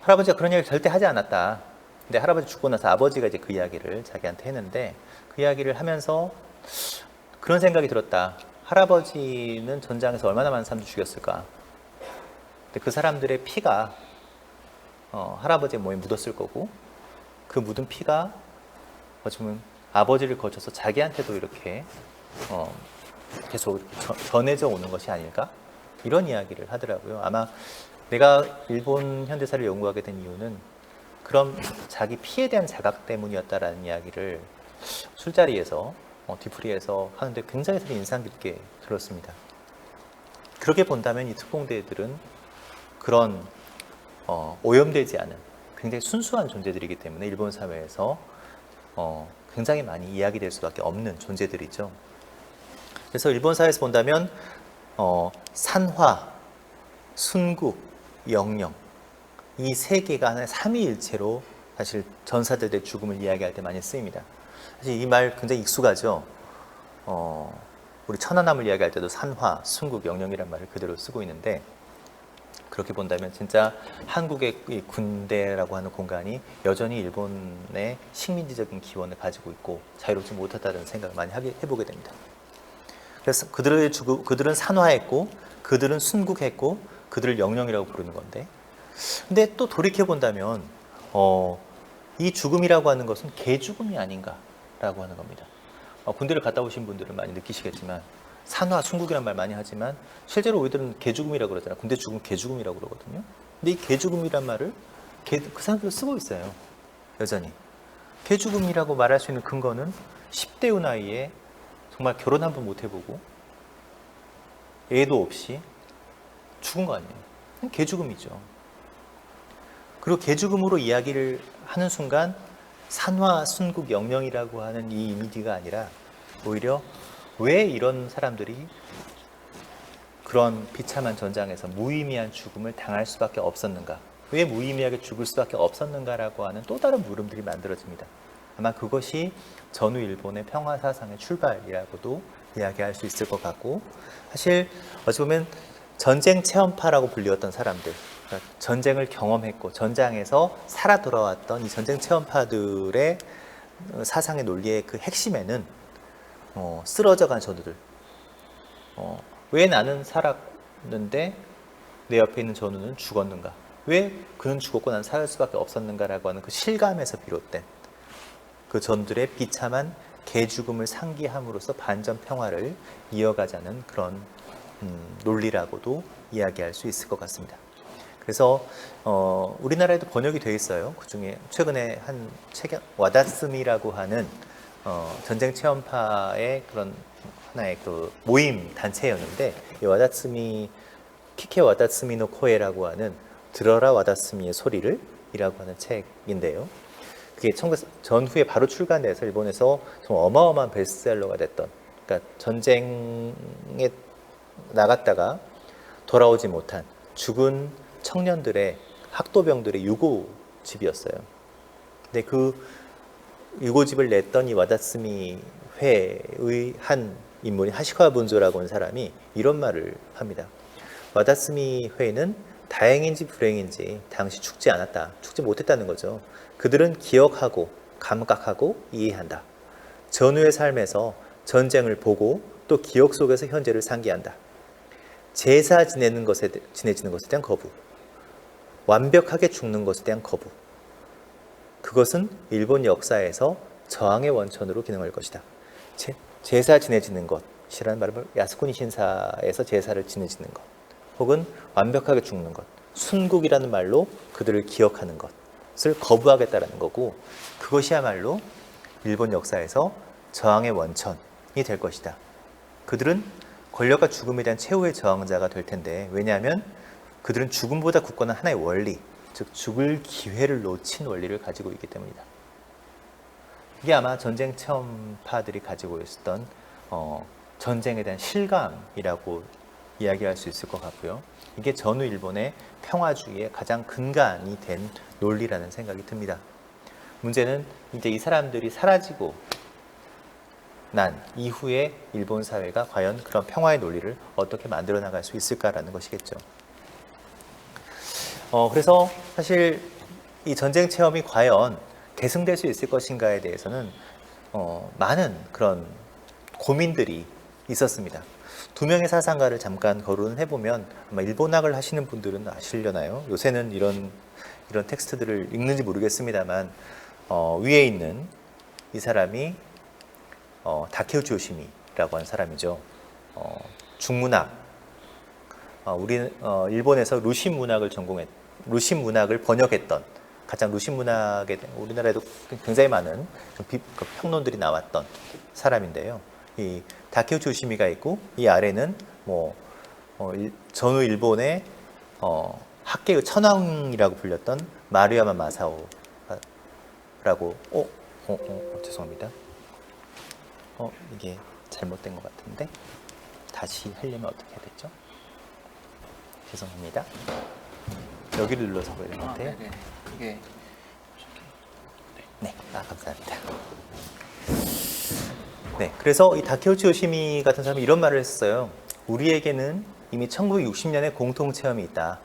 할아버지가 그런 이야기를 절대 하지 않았다. 근데 할아버지 죽고 나서 아버지가 이제 그 이야기를 자기한테 했는데 그 이야기를 하면서 그런 생각이 들었다. 할아버지는 전장에서 얼마나 많은 사람들 죽였을까? 근데 그 사람들의 피가 할아버지의 몸에 묻었을 거고 그 묻은 피가 어쩌면 아버지를 거쳐서 자기한테도 이렇게 계속 전해져 오는 것이 아닐까? 이런 이야기를 하더라고요. 아마 내가 일본 현대사를 연구하게 된 이유는 그런 자기 피에 대한 자각 때문이었다라는 이야기를 술자리에서 뒤풀이에서 하는데 굉장히 인상 깊게 들었습니다. 그렇게 본다면 이 특공대들은 그런 오염되지 않은 굉장히 순수한 존재들이기 때문에 일본 사회에서 굉장히 많이 이야기될 수밖에 없는 존재들이죠. 그래서 일본 사회에서 본다면 산화, 순국, 영령 이 세 개가 하나의 삼위일체로 사실 전사들의 죽음을 이야기할 때 많이 쓰입니다. 사실 이 말 굉장히 익숙하죠. 우리 천안함을 이야기할 때도 산화, 순국, 영령이라는 말을 그대로 쓰고 있는데 그렇게 본다면 진짜 한국의 이 군대라고 하는 공간이 여전히 일본의 식민지적인 기원을 가지고 있고 자유롭지 못하다는 생각을 많이 해보게 됩니다. 그래서 그들은 산화했고 그들은 순국했고 그들을 영령이라고 부르는 건데 근데 또 돌이켜본다면 이 죽음이라고 하는 것은 개죽음이 아닌가라고 하는 겁니다. 군대를 갔다 오신 분들은 많이 느끼시겠지만 산화, 순국이란 말 많이 하지만 실제로 우리들은 개죽음이라고 그러잖아요. 군대 죽음 개죽음이라고 그러거든요. 근데 이 개죽음이란 말을 그 사람들 쓰고 있어요. 여전히. 개죽음이라고 말할 수 있는 근거는 10대의 나이에 정말 결혼 한 번 못 해보고 애도 없이 죽은 거 아니에요. 개죽음이죠. 그리고 개죽음으로 이야기를 하는 순간 산화, 순국, 영령이라고 하는 이 이미지가 아니라 오히려 왜 이런 사람들이 그런 비참한 전장에서 무의미한 죽음을 당할 수밖에 없었는가? 왜 무의미하게 죽을 수밖에 없었는가라고 하는 또 다른 물음들이 만들어집니다. 아마 그것이 전후 일본의 평화 사상의 출발이라고도 이야기할 수 있을 것 같고 사실 어찌 보면 전쟁 체험파라고 불리웠던 사람들 그러니까 전쟁을 경험했고 전장에서 살아 돌아왔던 이 전쟁 체험파들의 사상의 논리의 그 핵심에는 쓰러져간 전우들 왜 나는 살았는데 내 옆에 있는 전우는 죽었는가 왜 그는 죽었고 난 살 수밖에 없었는가라고 하는 그 실감에서 비롯된 그 전들의 비참한 개죽음을 상기함으로써 반전 평화를 이어가자는 그런 논리라고도 이야기할 수 있을 것 같습니다. 그래서 우리나라에도 번역이 되어 있어요. 그중에 최근에 한 책 와다스미라고 하는 전쟁 체험파의 그런 하나의 그 모임 단체였는데 이 와다스미 키케 와다스미노 코에라고 하는 들어라 와다스미의 소리를 이라고 하는 책인데요. 그게 전후에 바로 출간돼서 일본에서 좀 어마어마한 베스트셀러가 됐던, 그러니까 전쟁에 나갔다가 돌아오지 못한 죽은 청년들의 학도병들의 유고집이었어요. 근데 그 유고집을 냈던 이 와다스미 회의 한 인물인 하시카와 분조라고 하는 사람이 이런 말을 합니다. 와다스미 회는 다행인지 불행인지 당시 죽지 않았다. 죽지 못했다는 거죠. 그들은 기억하고 감각하고 이해한다. 전후의 삶에서 전쟁을 보고 또 기억 속에서 현재를 상기한다. 제사 지내지는 것에 대한 거부, 완벽하게 죽는 것에 대한 거부. 그것은 일본 역사에서 저항의 원천으로 기능할 것이다. 제사 지내지는 것이라는 말은 야스쿠니 신사에서 제사를 지내지는 것, 혹은 완벽하게 죽는 것, 순국이라는 말로 그들을 기억하는 것을 거부하겠다라는 거고, 그것이야말로 일본 역사에서 저항의 원천이 될 것이다. 그들은 권력과 죽음에 대한 최후의 저항자가 될 텐데, 왜냐하면 그들은 죽음보다 굳건한 하나의 원리, 즉 죽을 기회를 놓친 원리를 가지고 있기 때문이다. 이게 아마 전쟁 체험파들이 가지고 있었던 전쟁에 대한 실감이라고 이야기할 수 있을 것 같고요. 이게 전후 일본의 평화주의의 가장 근간이 된 논리라는 생각이 듭니다. 문제는 이제 이 사람들이 사라지고 난 이후에 일본 사회가 과연 그런 평화의 논리를 어떻게 만들어 나갈 수 있을까라는 것이겠죠. 그래서 사실 이 전쟁 체험이 과연 계승될 수 있을 것인가에 대해서는 많은 그런 고민들이 있었습니다. 두 명의 사상가를 잠깐 거론을 해보면 아마 일본학을 하시는 분들은 아시려나요? 요새는 이런 텍스트들을 읽는지 모르겠습니다만 위에 있는 이 사람이 다케우치 요시미라고 하는 사람이죠. 중문학, 일본에서 루신 문학을 번역했던, 가장 루신 문학에 우리나라에도 굉장히 많은 평론들이 나왔던 사람인데요. 이 다케우치 요시미가 있고, 이 아래는 전후 일본의 학계의 천왕이라고 불렸던 마루야마 마사오라고. 죄송합니다. 이게 잘못된 것 같은데 다시 하려면 어떻게 해야 되죠? 죄송합니다. 여기를 눌러서 그래야 되는 것 같아요. 이게 네, 감사합니다. 네, 그래서 이 다케우치 요시미 같은 사람이 이런 말을 했어요. 우리에게는 이미 1960년의 공통 체험이 있다.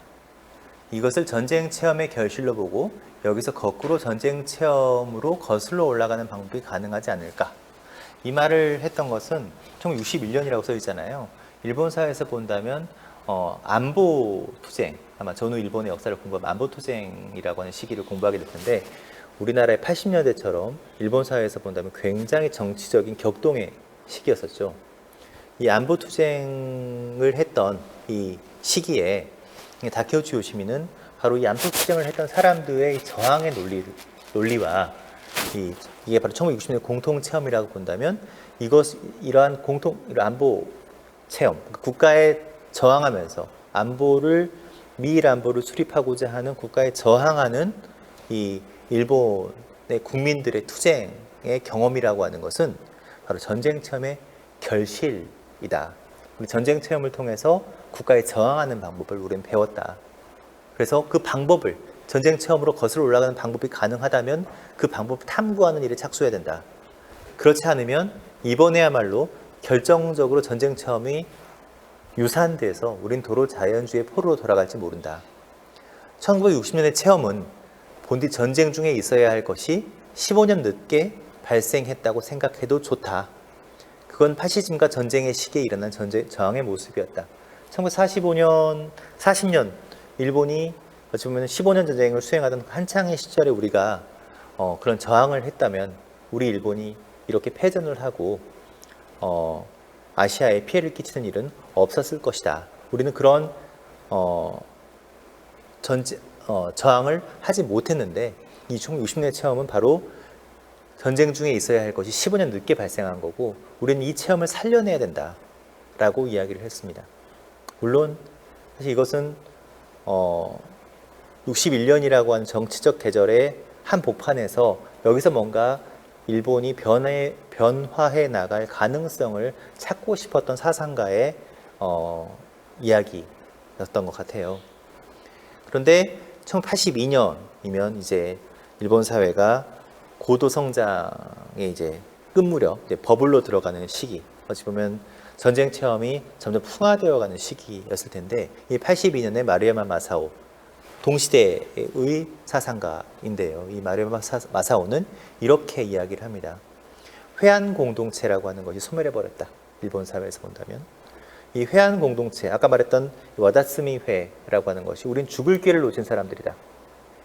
이것을 전쟁 체험의 결실로 보고 여기서 거꾸로 전쟁 체험으로 거슬러 올라가는 방법이 가능하지 않을까. 이 말을 했던 것은 1961년이라고 써 있잖아요. 일본 사회에서 본다면 안보 투쟁, 아마 전후 일본의 역사를 공부하면 안보 투쟁이라고 하는 시기를 공부하게 될 텐데, 우리나라의 80년대처럼 일본 사회에서 본다면 굉장히 정치적인 격동의 시기였었죠. 이 안보 투쟁을 했던 이 시기에 다케우치 요시미는 바로 이 안보 투쟁을 했던 사람들의 저항의 논리와 이게 바로 1960년대 공통 체험이라고 본다면, 이러한 안보 체험, 국가에 저항하면서 미일 안보를 수립하고자 하는 국가에 저항하는 이 일본의 국민들의 투쟁의 경험이라고 하는 것은 바로 전쟁 체험의 결실이다. 우리 전쟁 체험을 통해서 국가에 저항하는 방법을 우리는 배웠다. 그래서 그 방법을, 전쟁 체험으로 거슬러 올라가는 방법이 가능하다면 그 방법을 탐구하는 일에 착수해야 된다. 그렇지 않으면 이번에야말로 결정적으로 전쟁 체험이 유산돼서 우린 도로 자연주의 포로로 돌아갈지 모른다. 1960년의 체험은 본디 전쟁 중에 있어야 할 것이 15년 늦게 발생했다고 생각해도 좋다. 그건 파시즘과 전쟁의 시기에 일어난 저항의 모습이었다. 1945년, 40년 일본이 어찌 보면 15년 전쟁을 수행하던 한창의 시절에 우리가 그런 저항을 했다면 우리 일본이 이렇게 패전을 하고 아시아에 피해를 끼치는 일은 없었을 것이다. 우리는 그런 저항을 하지 못했는데, 이 1960년의 체험은 바로 전쟁 중에 있어야 할 것이 15년 늦게 발생한 거고, 우리는 이 체험을 살려내야 된다라고 이야기를 했습니다. 물론 사실 이것은 61년이라고 하는 정치적 계절의 한 복판에서 여기서 뭔가 일본이 변화해 나갈 가능성을 찾고 싶었던 사상가의 이야기였던 것 같아요. 그런데 1982년이면 이제 일본 사회가 고도 성장의 이제 끝무렵, 이제 버블로 들어가는 시기. 어찌 보면 전쟁 체험이 점점 풍화되어가는 시기였을 텐데, 이 82년에 마루야마 마사오, 동시대의 사상가인데요. 이 마루야마 마사오는 이렇게 이야기를 합니다. 회한 공동체라고 하는 것이 소멸해버렸다. 일본 사회에서 본다면. 이 회한 공동체, 아까 말했던 와다스미 회라고 하는 것이 우린 죽을 길을 놓친 사람들이다.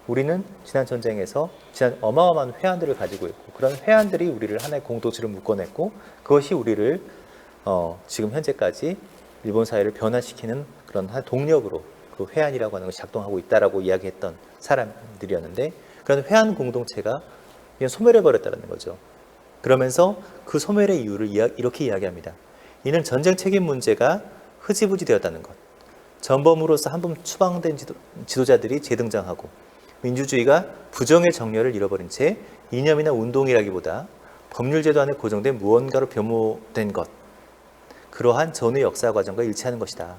우리는 지난 전쟁에서 지난 어마어마한 회한들을 가지고 있고, 그런 회한들이 우리를 하나의 공동체로 묶어냈고, 그것이 우리를 지금 현재까지 일본 사회를 변화시키는 그런 한 동력으로 그 회한이라고 하는 것이 작동하고 있다라고 이야기했던 사람들이었는데, 그런 회한 공동체가 그냥 소멸해버렸다는 거죠. 그러면서 그 소멸의 이유를 이렇게 이야기합니다. 이는 전쟁 책임 문제가 흐지부지 되었다는 것. 전범으로서 한 번 추방된 지도자들이 재등장하고, 민주주의가 부정의 정열을 잃어버린 채 이념이나 운동이라기보다 법률제도 안에 고정된 무언가로 변모된 것. 그러한 전후의 역사 과정과 일치하는 것이다.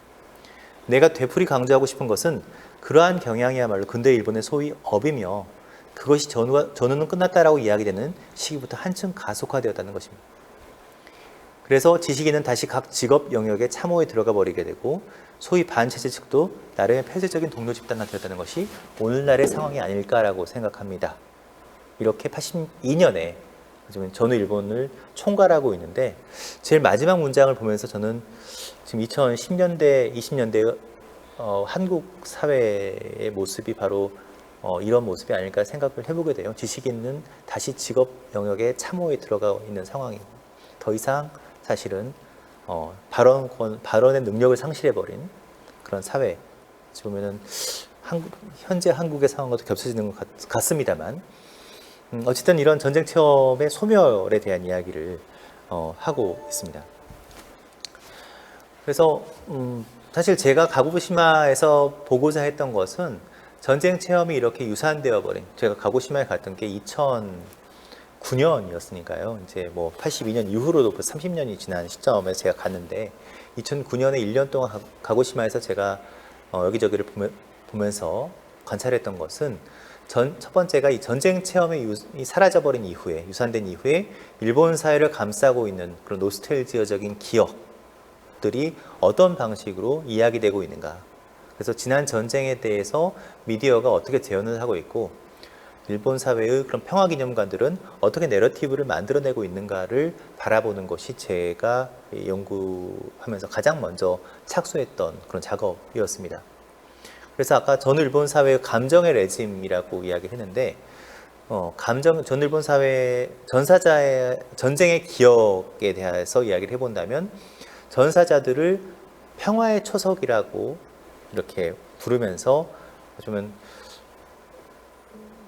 내가 되풀이 강조하고 싶은 것은 그러한 경향이야말로 근대 일본의 소위 업이며, 그것이 전후는 끝났다라고 이야기되는 시기부터 한층 가속화되었다는 것입니다. 그래서 지식인은 다시 각 직업 영역에 참호에 들어가 버리게 되고, 소위 반체제 측도 나름의 폐쇄적인 동료 집단이 되었다는 것이 오늘날의 상황이 아닐까라고 생각합니다. 이렇게 82년에 전후 일본을 총괄하고 있는데, 제일 마지막 문장을 보면서 저는 지금 2010년대, 20년대 한국 사회의 모습이 바로 이런 모습이 아닐까 생각을 해보게 돼요. 지식인은 다시 직업 영역에 참호에 들어가 있는 상황입니다. 더 이상 사실은 발언의 능력을 상실해버린 그런 사회. 보면은 현재 한국의 상황과도 겹쳐지는 것 같습니다만, 어쨌든 이런 전쟁 체험의 소멸에 대한 이야기를 하고 있습니다. 그래서 사실 제가 가고시마에서 보고자 했던 것은 전쟁 체험이 이렇게 유산되어 버린, 제가 가고시마에 갔던 게 2009년이었으니까요. 이제 뭐 82년 이후로도 30년이 지난 시점에 제가 갔는데, 2009년에 1년 동안 가고시마에서 제가 여기저기를 보면서 관찰했던 것은 첫 번째가 이 전쟁 체험이 사라져버린 이후에, 유산된 이후에 일본 사회를 감싸고 있는 그런 노스텔지어적인 기억들이 어떤 방식으로 이야기되고 있는가. 그래서 지난 전쟁에 대해서 미디어가 어떻게 재현을 하고 있고, 일본 사회의 그런 평화기념관들은 어떻게 내러티브를 만들어내고 있는가를 바라보는 것이 제가 연구하면서 가장 먼저 착수했던 그런 작업이었습니다. 그래서 아까 전일본 사회의 감정의 레짐이라고 이야기를 했는데, 전일본 사회 전사자의 전쟁의 기억에 대해서 이야기를 해본다면, 전사자들을 평화의 초석이라고 이렇게 부르면서 좀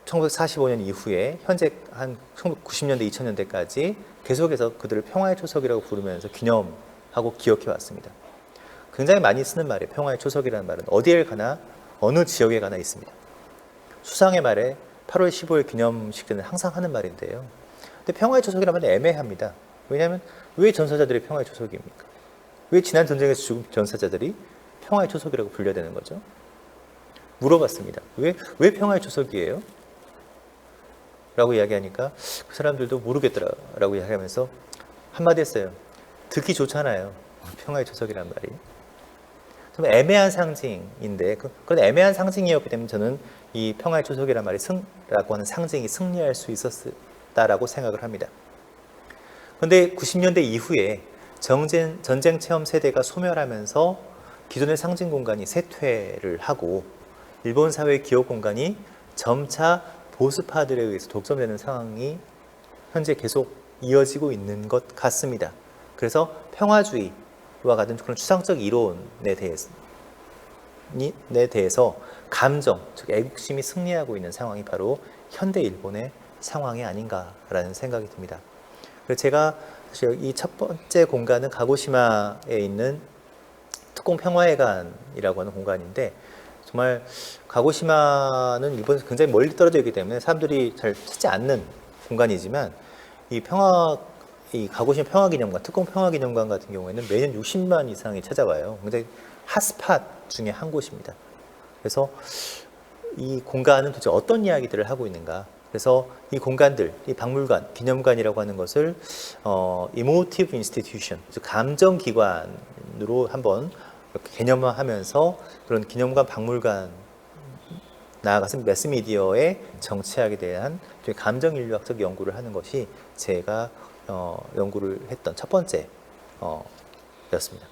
1945년 이후에 현재 한 1990년대, 2000년대까지 계속해서 그들을 평화의 초석이라고 부르면서 기념하고 기억해 왔습니다. 굉장히 많이 쓰는 말이에요. 평화의 초석이라는 말은 어디에 가나 어느 지역에 가나 있습니다. 수상의 말에 8월 15일 기념식 때는 항상 하는 말인데요. 근데 평화의 초석이라는 말은 애매합니다. 왜냐하면 왜 전사자들이 평화의 초석입니까? 왜 지난 전쟁에서 죽은 전사자들이 평화의 초석이라고 불려야 되는 거죠? 물어봤습니다. 왜 평화의 초석이에요? 라고 이야기하니까 그 사람들도 모르겠더라라고 이야기하면서 한마디 했어요. 듣기 좋잖아요. 평화의 초석이란 말이. 좀 애매한 상징인데, 그런 애매한 상징이었기 때문에 저는 이 평화의 초석이란 말이 라고 하는 상징이 승리할 수 있었다라고 생각을 합니다. 그런데 90년대 이후에 전쟁 체험 세대가 소멸하면서 기존의 상징 공간이 쇠퇴를 하고, 일본 사회의 기억 공간이 점차 보수파들에 의해서 독점되는 상황이 현재 계속 이어지고 있는 것 같습니다. 그래서 평화주의와 같은 그런 추상적 이론에 대해서 감정, 즉 애국심이 승리하고 있는 상황이 바로 현대 일본의 상황이 아닌가라는 생각이 듭니다. 그래서 제가 사실 이 첫 번째 공간은 가고시마에 있는 특공 평화회관이라고 하는 공간인데, 정말 가고시마는 일본에서 굉장히 멀리 떨어져 있기 때문에 사람들이 잘 찾지 않는 공간이지만 이 가고시마 평화기념관, 특공 평화기념관 같은 경우에는 매년 60만 이상이 찾아와요. 굉장히 핫스팟 중에 한 곳입니다. 그래서 이 공간은 도대체 어떤 이야기들을 하고 있는가? 그래서 이 공간들, 이 박물관, 기념관이라고 하는 것을 emotive institution, 감정기관으로 한번 이렇게 개념화하면서 그런 기념관, 박물관, 나아가서 매스미디어의 정치학에 대한 감정인류학적 연구를 하는 것이 제가 연구를 했던 첫 번째 였습니다.